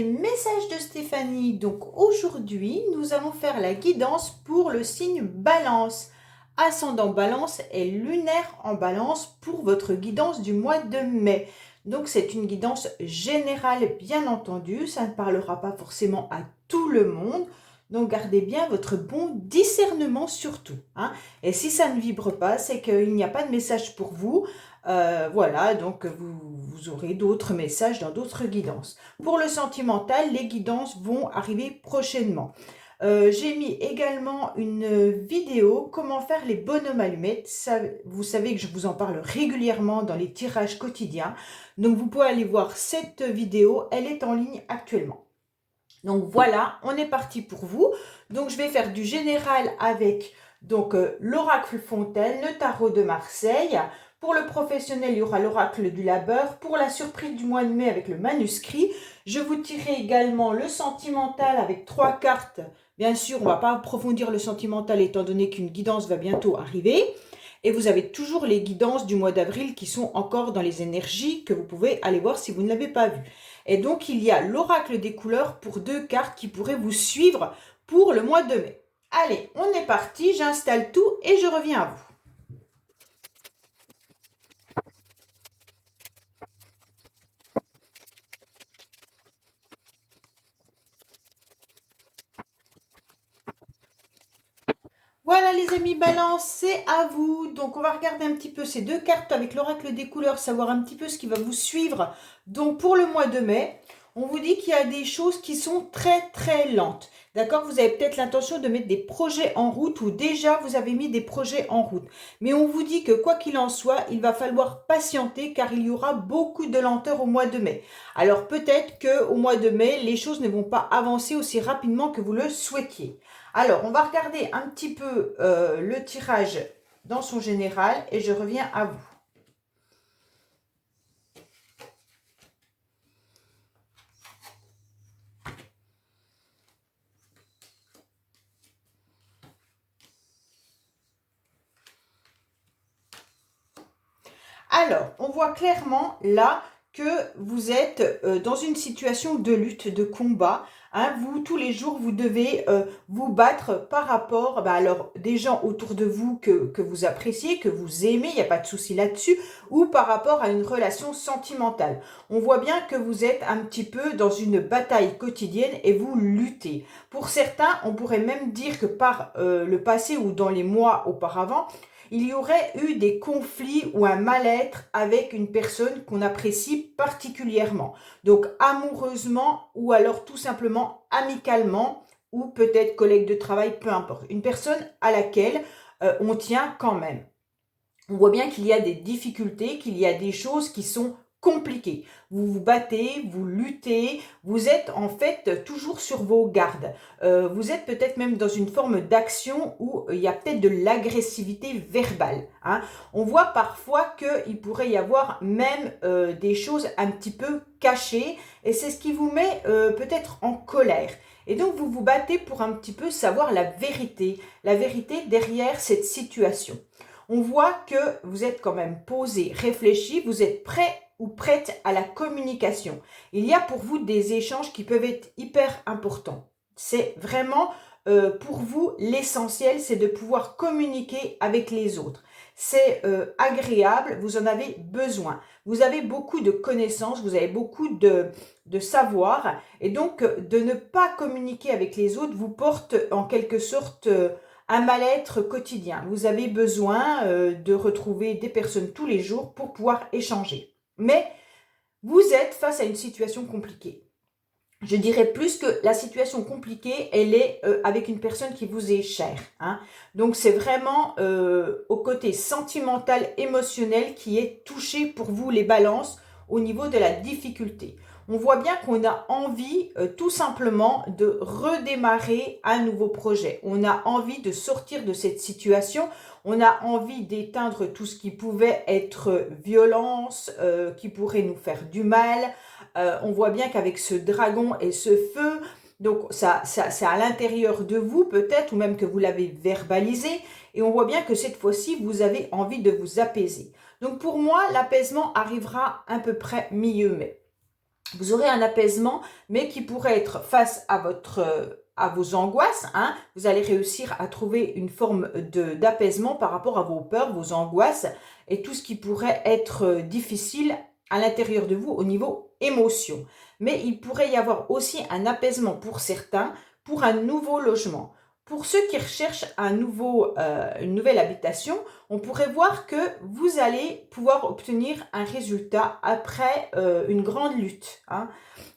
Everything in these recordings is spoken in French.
des messages de Stéphanie. Donc aujourd'hui, nous allons faire la guidance pour le signe Balance. Ascendant Balance et lunaire en Balance pour votre guidance du mois de mai. Donc c'est une guidance générale bien entendu, ça ne parlera pas forcément à tout le monde. Donc gardez bien votre bon discernement surtout. Et si ça ne vibre pas, c'est qu'il n'y a pas de message pour vous. Voilà, donc vous aurez d'autres messages dans d'autres guidances. Pour le sentimental, les guidances vont arriver prochainement. J'ai mis également une vidéo comment faire les bonhommes allumettes. Vous savez que je vous en parle régulièrement dans les tirages quotidiens. Donc vous pouvez aller voir cette vidéo, elle est en ligne actuellement. Donc voilà, on est parti pour vous. Donc je vais faire du général avec l'oracle Fontaine, le tarot de Marseille. Pour le professionnel, il y aura l'oracle du labeur. Pour la surprise du mois de mai avec le manuscrit, je vous tirerai également le sentimental avec 3 cartes. Bien sûr, on ne va pas approfondir le sentimental étant donné qu'une guidance va bientôt arriver. Et vous avez toujours les guidances du mois d'avril qui sont encore dans les énergies que vous pouvez aller voir si vous ne l'avez pas vu. Et donc, il y a l'oracle des couleurs pour 2 cartes qui pourraient vous suivre pour le mois de mai. Allez, on est parti, j'installe tout et je reviens à vous. Voilà les amis Balance, c'est à vous. Donc on va regarder un petit peu ces 2 cartes avec l'oracle des couleurs, savoir un petit peu ce qui va vous suivre. Donc pour le mois de mai, on vous dit qu'il y a des choses qui sont très très lentes. D'accord? Vous avez peut-être l'intention de mettre des projets en route ou déjà vous avez mis des projets en route. Mais on vous dit que quoi qu'il en soit, il va falloir patienter car il y aura beaucoup de lenteur au mois de mai. Alors peut-être qu'au mois de mai, les choses ne vont pas avancer aussi rapidement que vous le souhaitiez. Alors, on va regarder un petit peu le tirage dans son général et je reviens à vous. Alors, on voit clairement là que vous êtes dans une situation de lutte, de combat. Vous, tous les jours, vous devez vous battre par rapport alors des gens autour de vous que vous appréciez, que vous aimez, il n'y a pas de souci là-dessus, ou par rapport à une relation sentimentale. On voit bien que vous êtes un petit peu dans une bataille quotidienne et vous luttez. Pour certains, on pourrait même dire que par le passé ou dans les mois auparavant, il y aurait eu des conflits ou un mal-être avec une personne qu'on apprécie particulièrement. Donc amoureusement ou alors tout simplement amicalement ou peut-être collègue de travail, peu importe. Une personne à laquelle on tient quand même. On voit bien qu'il y a des difficultés, qu'il y a des choses qui sont compliquées. Vous vous battez, vous luttez, vous êtes en fait toujours sur vos gardes. Vous êtes peut-être même dans une forme d'action où il y a peut-être de l'agressivité verbale. On voit parfois qu'il pourrait y avoir même des choses un petit peu cachées et c'est ce qui vous met peut-être en colère. Et donc vous vous battez pour un petit peu savoir la vérité derrière cette situation. On voit que vous êtes quand même posé, réfléchi, vous êtes prêt ou prête à la communication. Il y a pour vous des échanges qui peuvent être hyper importants. C'est vraiment pour vous l'essentiel, c'est de pouvoir communiquer avec les autres. C'est agréable, vous en avez besoin. Vous avez beaucoup de connaissances, vous avez beaucoup de savoir et donc de ne pas communiquer avec les autres vous porte en quelque sorte un mal-être quotidien. Vous avez besoin de retrouver des personnes tous les jours pour pouvoir échanger. Mais vous êtes face à une situation compliquée. Je dirais plus que la situation compliquée, elle est avec une personne qui vous est chère. Donc c'est vraiment au côté sentimental, émotionnel qui est touché pour vous les balances au niveau de la difficulté. On voit bien qu'on a envie tout simplement de redémarrer un nouveau projet. On a envie de sortir de cette situation. On a envie d'éteindre tout ce qui pouvait être violence, qui pourrait nous faire du mal. On voit bien qu'avec ce dragon et ce feu, donc ça c'est à l'intérieur de vous peut-être, ou même que vous l'avez verbalisé, et on voit bien que cette fois-ci, vous avez envie de vous apaiser. Donc pour moi, l'apaisement arrivera à peu près mi-mai. Vous aurez un apaisement, mais qui pourrait être face à à vos angoisses. Hein. Vous allez réussir à trouver une forme d'apaisement par rapport à vos peurs, vos angoisses et tout ce qui pourrait être difficile à l'intérieur de vous au niveau émotion. Mais il pourrait y avoir aussi un apaisement pour certains pour un nouveau logement. Pour ceux qui recherchent une nouvelle habitation, on pourrait voir que vous allez pouvoir obtenir un résultat après une grande lutte. Hein.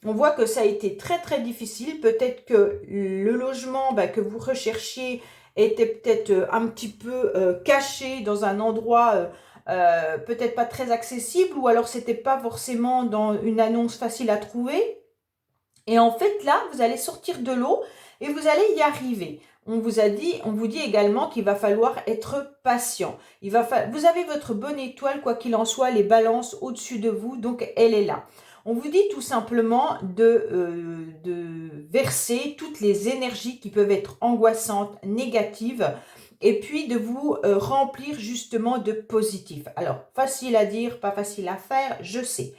On voit que ça a été très très difficile. Peut-être que le logement que vous recherchiez était peut-être un petit peu caché dans un endroit peut-être pas très accessible, ou alors c'était pas forcément dans une annonce facile à trouver. Et en fait, là, vous allez sortir de l'eau et vous allez y arriver. On vous dit également qu'il va falloir être patient. Vous avez votre bonne étoile, quoi qu'il en soit, les balances au-dessus de vous, donc elle est là. On vous dit tout simplement de verser toutes les énergies qui peuvent être angoissantes, négatives, et puis de vous remplir justement de positif. Alors, facile à dire, pas facile à faire, je sais.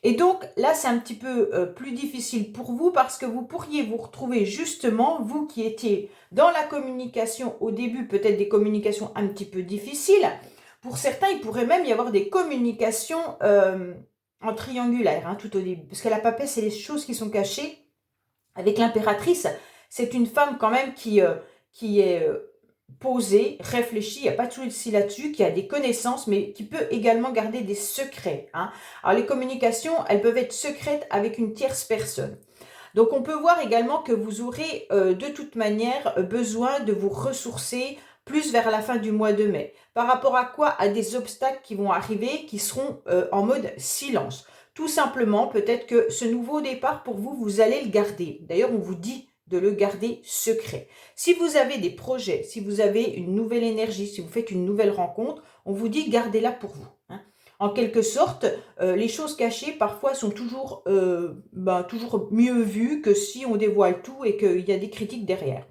Et donc là, c'est un petit peu plus difficile pour vous parce que vous pourriez vous retrouver justement, vous qui étiez dans la communication au début, peut-être des communications un petit peu difficiles. Pour certains, il pourrait même y avoir des communications en triangulaire hein, tout au début. Parce que la papesse, c'est les choses qui sont cachées. Avec l'impératrice, c'est une femme quand même qui est posée, réfléchie, il n'y a pas de souci là-dessus, qui a des connaissances, mais qui peut également garder des secrets. Hein. Alors les communications, elles peuvent être secrètes avec une tierce personne. Donc on peut voir également que vous aurez de toute manière besoin de vous ressourcer plus vers la fin du mois de mai. Par rapport à quoi? À des obstacles qui vont arriver, qui seront en mode silence. Tout simplement, peut-être que ce nouveau départ pour vous, vous allez le garder. D'ailleurs, on vous dit de le garder secret. Si vous avez des projets, si vous avez une nouvelle énergie, si vous faites une nouvelle rencontre, on vous dit gardez-la pour vous. Hein. En quelque sorte, les choses cachées parfois sont toujours mieux vues que si on dévoile tout et qu'il y a des critiques derrière.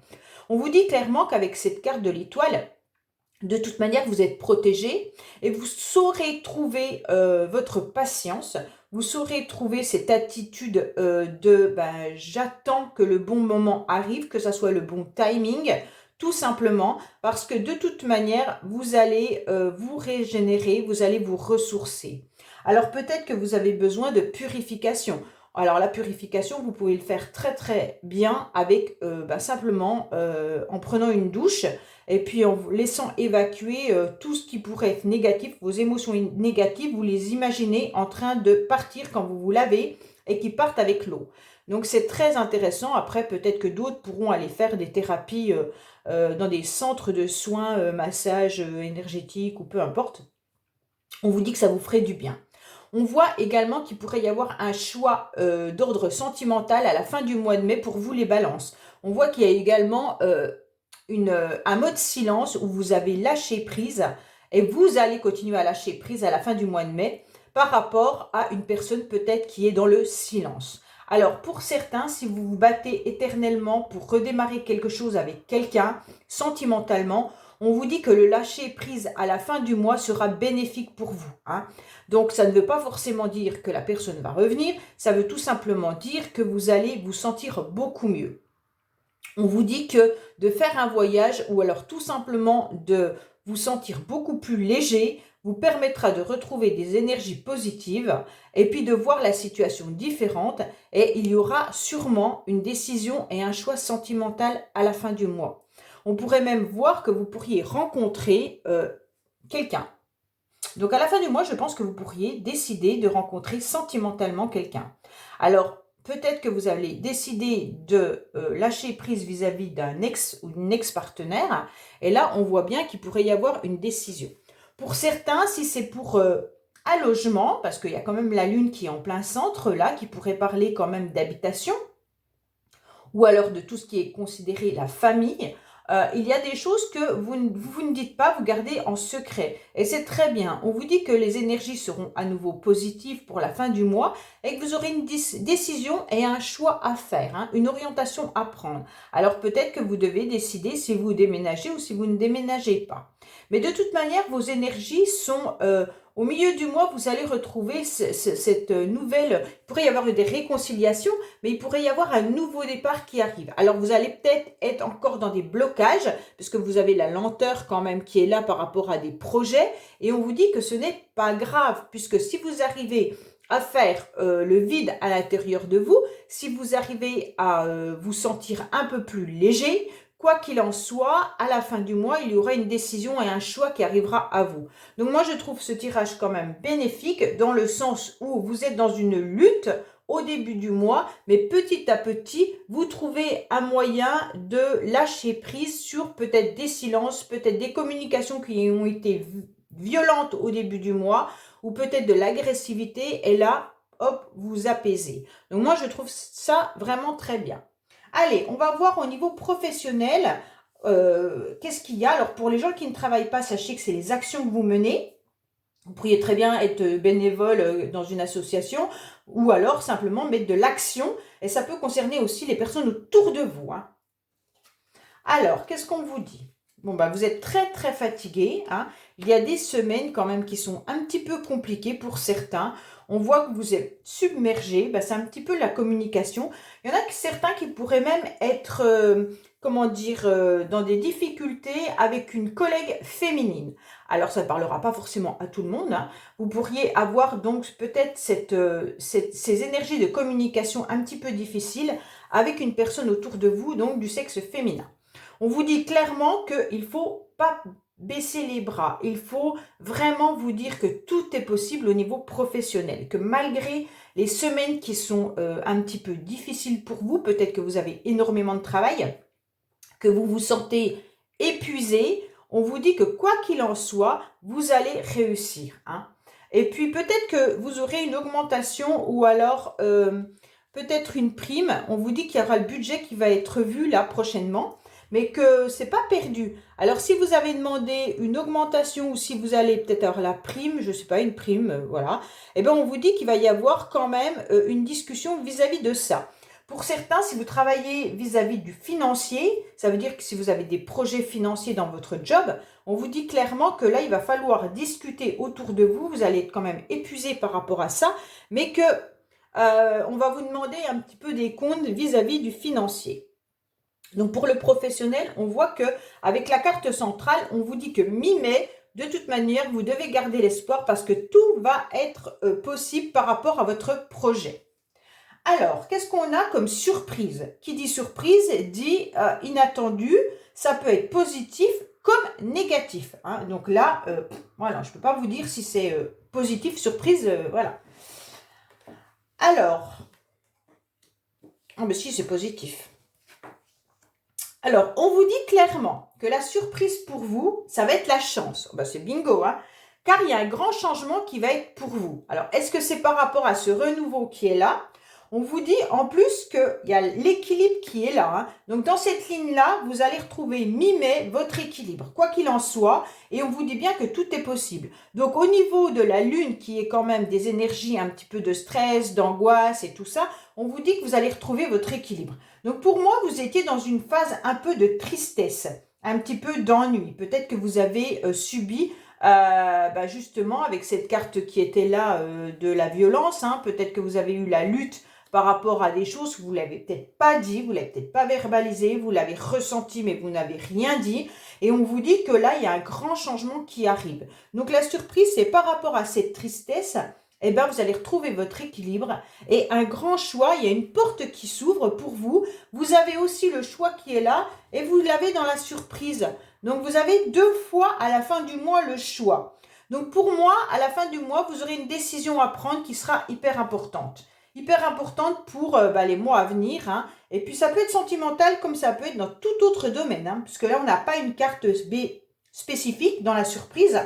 On vous dit clairement qu'avec cette carte de l'étoile, de toute manière, vous êtes protégé et vous saurez trouver votre patience, vous saurez trouver cette attitude j'attends que le bon moment arrive, que ça soit le bon timing, tout simplement parce que de toute manière, vous allez vous régénérer, vous allez vous ressourcer. Alors peut-être que vous avez besoin de purification. Alors la purification, vous pouvez le faire très très bien avec simplement en prenant une douche et puis en vous laissant évacuer tout ce qui pourrait être négatif, vos émotions négatives, vous les imaginez en train de partir quand vous vous lavez et qui partent avec l'eau. Donc c'est très intéressant. Après, peut-être que d'autres pourront aller faire des thérapies dans des centres de soins, massage énergétique ou peu importe. On vous dit que ça vous ferait du bien. On voit également qu'il pourrait y avoir un choix d'ordre sentimental à la fin du mois de mai pour vous les balances. On voit qu'il y a également un mode silence où vous avez lâché prise et vous allez continuer à lâcher prise à la fin du mois de mai par rapport à une personne peut-être qui est dans le silence. Alors pour certains, si vous vous battez éternellement pour redémarrer quelque chose avec quelqu'un sentimentalement, on vous dit que le lâcher prise à la fin du mois sera bénéfique pour vous. Hein. Donc ça ne veut pas forcément dire que la personne va revenir, ça veut tout simplement dire que vous allez vous sentir beaucoup mieux. On vous dit que de faire un voyage ou alors tout simplement de vous sentir beaucoup plus léger vous permettra de retrouver des énergies positives et puis de voir la situation différente, et il y aura sûrement une décision et un choix sentimental à la fin du mois. On pourrait même voir que vous pourriez rencontrer quelqu'un. Donc à la fin du mois, je pense que vous pourriez décider de rencontrer sentimentalement quelqu'un. Alors peut-être que vous allez décider de lâcher prise vis-à-vis d'un ex ou d'une ex-partenaire. Et là, on voit bien qu'il pourrait y avoir une décision. Pour certains, si c'est pour un logement, parce qu'il y a quand même la lune qui est en plein centre là, qui pourrait parler quand même d'habitation, ou alors de tout ce qui est considéré la famille, il y a des choses que vous ne dites pas, vous gardez en secret. Et c'est très bien. On vous dit que les énergies seront à nouveau positives pour la fin du mois et que vous aurez une décision et un choix à faire, hein, une orientation à prendre. Alors peut-être que vous devez décider si vous déménagez ou si vous ne déménagez pas. Mais de toute manière, vos énergies sont au milieu du mois, vous allez retrouver cette nouvelle, il pourrait y avoir des réconciliations, mais il pourrait y avoir un nouveau départ qui arrive. Alors, vous allez peut-être être encore dans des blocages, parce que vous avez la lenteur quand même qui est là par rapport à des projets, et on vous dit que ce n'est pas grave, puisque si vous arrivez à faire le vide à l'intérieur de vous, si vous arrivez à vous sentir un peu plus léger, quoi qu'il en soit, à la fin du mois, il y aura une décision et un choix qui arrivera à vous. Donc moi, je trouve ce tirage quand même bénéfique dans le sens où vous êtes dans une lutte au début du mois, mais petit à petit, vous trouvez un moyen de lâcher prise sur peut-être des silences, peut-être des communications qui ont été violentes au début du mois, ou peut-être de l'agressivité, et là, hop, vous apaisez. Donc moi, je trouve ça vraiment très bien. Allez, on va voir au niveau professionnel, qu'est-ce qu'il y a. Alors, pour les gens qui ne travaillent pas, sachez que c'est les actions que vous menez. Vous pourriez très bien être bénévole dans une association ou alors simplement mettre de l'action. Et ça peut concerner aussi les personnes autour de vous. Hein. Alors, qu'est-ce qu'on vous dit? Bon, bah, vous êtes très, très fatigué. Hein. Il y a des semaines quand même qui sont un petit peu compliquées pour certains. On voit que vous êtes submergé. Bah, c'est un petit peu la communication. Il y en a certains qui pourraient même être, comment dire, dans des difficultés avec une collègue féminine. Alors, ça ne parlera pas forcément à tout le monde. Hein. Vous pourriez avoir donc peut-être ces énergies de communication un petit peu difficiles avec une personne autour de vous, donc du sexe féminin. On vous dit clairement qu'il ne faut pas baisser les bras. Il faut vraiment vous dire que tout est possible au niveau professionnel. Que malgré les semaines qui sont un petit peu difficiles pour vous, peut-être que vous avez énormément de travail, que vous vous sentez épuisé, on vous dit que quoi qu'il en soit, vous allez réussir. Hein. Et puis peut-être que vous aurez une augmentation ou alors peut-être une prime. On vous dit qu'il y aura le budget qui va être vu là prochainement, mais que c'est pas perdu. Alors si vous avez demandé une augmentation ou si vous allez peut-être avoir la prime, je sais pas, une prime, voilà, eh bien on vous dit qu'il va y avoir quand même une discussion vis-à-vis de ça. Pour certains, si vous travaillez vis-à-vis du financier, ça veut dire que si vous avez des projets financiers dans votre job, on vous dit clairement que là, il va falloir discuter autour de vous. Vous allez être quand même épuisé par rapport à ça, mais que on va vous demander un petit peu des comptes vis-à-vis du financier. Donc pour le professionnel, on voit que avec la carte centrale, on vous dit que mi-mai, de toute manière, vous devez garder l'espoir parce que tout va être possible par rapport à votre projet. Alors, qu'est-ce qu'on a comme surprise? Qui dit surprise dit inattendu. Ça peut être positif comme négatif. Hein. Donc là, voilà, je ne peux pas vous dire si c'est positif, surprise, voilà. Alors, oh, mais si, c'est positif. Alors, on vous dit clairement que la surprise pour vous, ça va être la chance. Ben, c'est bingo, hein, car il y a un grand changement qui va être pour vous. Alors, est-ce que c'est par rapport à ce renouveau qui est là? On vous dit en plus qu'il y a l'équilibre qui est là. Hein. Donc, dans cette ligne-là, vous allez retrouver mi-mai votre équilibre, quoi qu'il en soit. Et on vous dit bien que tout est possible. Donc, au niveau de la lune, qui est quand même des énergies un petit peu de stress, d'angoisse et tout ça, on vous dit que vous allez retrouver votre équilibre. Donc, pour moi, vous étiez dans une phase un peu de tristesse, un petit peu d'ennui. Peut-être que vous avez subi... justement, avec cette carte qui était là de la violence, hein, peut-être que vous avez eu la lutte par rapport à des choses, vous ne l'avez peut-être pas dit, vous ne l'avez peut-être pas verbalisé, vous l'avez ressenti, mais vous n'avez rien dit. Et on vous dit que là, il y a un grand changement qui arrive. Donc, la surprise, c'est par rapport à cette tristesse, eh bien, vous allez retrouver votre équilibre et un grand choix. Il y a une porte qui s'ouvre pour vous. Vous avez aussi le choix qui est là et vous l'avez dans la surprise. Donc, vous avez 2 fois à la fin du mois le choix. Donc, pour moi, à la fin du mois, vous aurez une décision à prendre qui sera hyper importante. Hyper importante pour les mois à venir. Hein. Et puis, ça peut être sentimental comme ça peut être dans tout autre domaine. Hein, puisque là, on n'a pas une carte spécifique dans la surprise.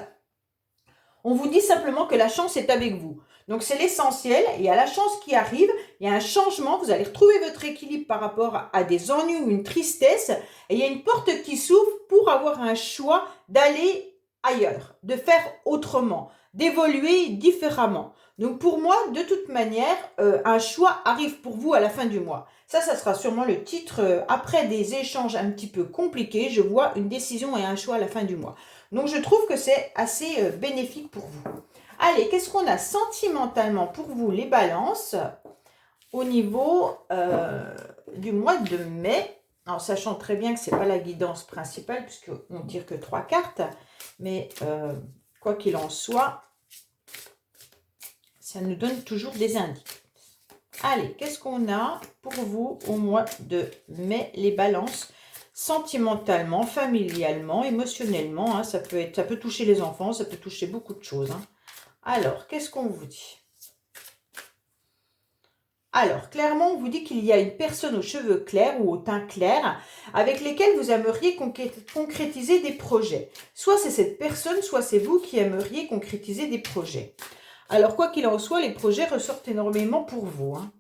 On vous dit simplement que la chance est avec vous. Donc, c'est l'essentiel. Il y a la chance qui arrive. Il y a un changement. Vous allez retrouver votre équilibre par rapport à des ennuis ou une tristesse. Et il y a une porte qui s'ouvre pour avoir un choix d'aller ailleurs, de faire autrement, d'évoluer différemment. Donc, pour moi, de toute manière, un choix arrive pour vous à la fin du mois. Ça sera sûrement le titre. Après des échanges un petit peu compliqués, je vois une décision et un choix à la fin du mois. Donc, je trouve que c'est assez bénéfique pour vous. Allez, qu'est-ce qu'on a sentimentalement pour vous, les balances, au niveau du mois de mai? En sachant très bien que ce n'est pas la guidance principale, puisqu'on ne tire que 3 cartes. Mais quoi qu'il en soit, ça nous donne toujours des indices. Allez, qu'est-ce qu'on a pour vous au mois de mai, les balances? Sentimentalement, familialement, émotionnellement, hein, ça peut toucher les enfants, ça peut toucher beaucoup de choses. Hein. Alors, qu'est-ce qu'on vous dit? Alors, clairement, on vous dit qu'il y a une personne aux cheveux clairs ou au teint clair avec lesquels vous aimeriez concrétiser des projets. Soit c'est cette personne, soit c'est vous qui aimeriez concrétiser des projets. Alors, quoi qu'il en soit, les projets ressortent énormément pour vous. Hein.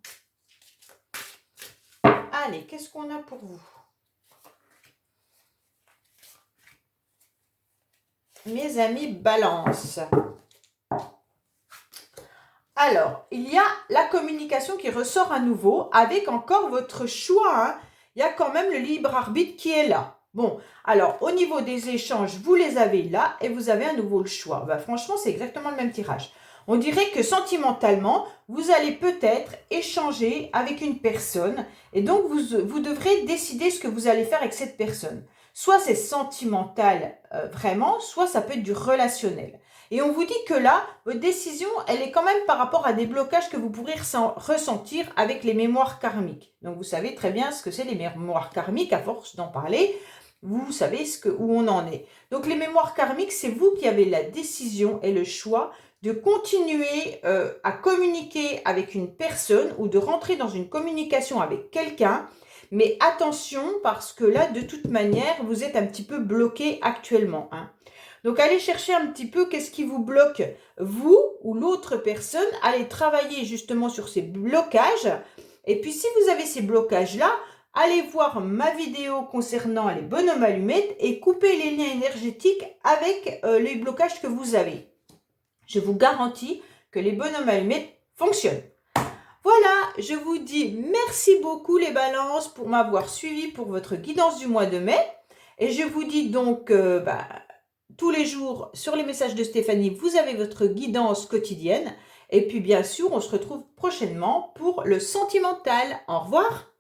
Allez, qu'est-ce qu'on a pour vous? Mes amis balance. Alors, il y a la communication qui ressort à nouveau avec encore votre choix. Hein. Il y a quand même le libre arbitre qui est là. Bon, alors au niveau des échanges, vous les avez là et vous avez à nouveau le choix. Ben, franchement, c'est exactement le même tirage. On dirait que sentimentalement, vous allez peut-être échanger avec une personne et donc vous devrez décider ce que vous allez faire avec cette personne. Soit c'est sentimental vraiment, soit ça peut être du relationnel. Et on vous dit que là, votre décision, elle est quand même par rapport à des blocages que vous pourrez ressentir avec les mémoires karmiques. Donc vous savez très bien ce que c'est les mémoires karmiques, à force d'en parler, vous savez où on en est. Donc les mémoires karmiques, c'est vous qui avez la décision et le choix de continuer à communiquer avec une personne ou de rentrer dans une communication avec quelqu'un. Mais attention, parce que là, de toute manière, vous êtes un petit peu bloqué actuellement. Hein. Donc, allez chercher un petit peu qu'est-ce qui vous bloque, vous ou l'autre personne. Allez travailler justement sur ces blocages. Et puis, si vous avez ces blocages-là, allez voir ma vidéo concernant les bonhommes allumettes et couper les liens énergétiques avec les blocages que vous avez. Je vous garantis que les bonhommes allumettes fonctionnent. Voilà, je vous dis merci beaucoup les balances pour m'avoir suivi pour votre guidance du mois de mai. Et je vous dis donc, tous les jours sur les messages de Stéphanie, vous avez votre guidance quotidienne. Et puis bien sûr, on se retrouve prochainement pour le sentimental. Au revoir.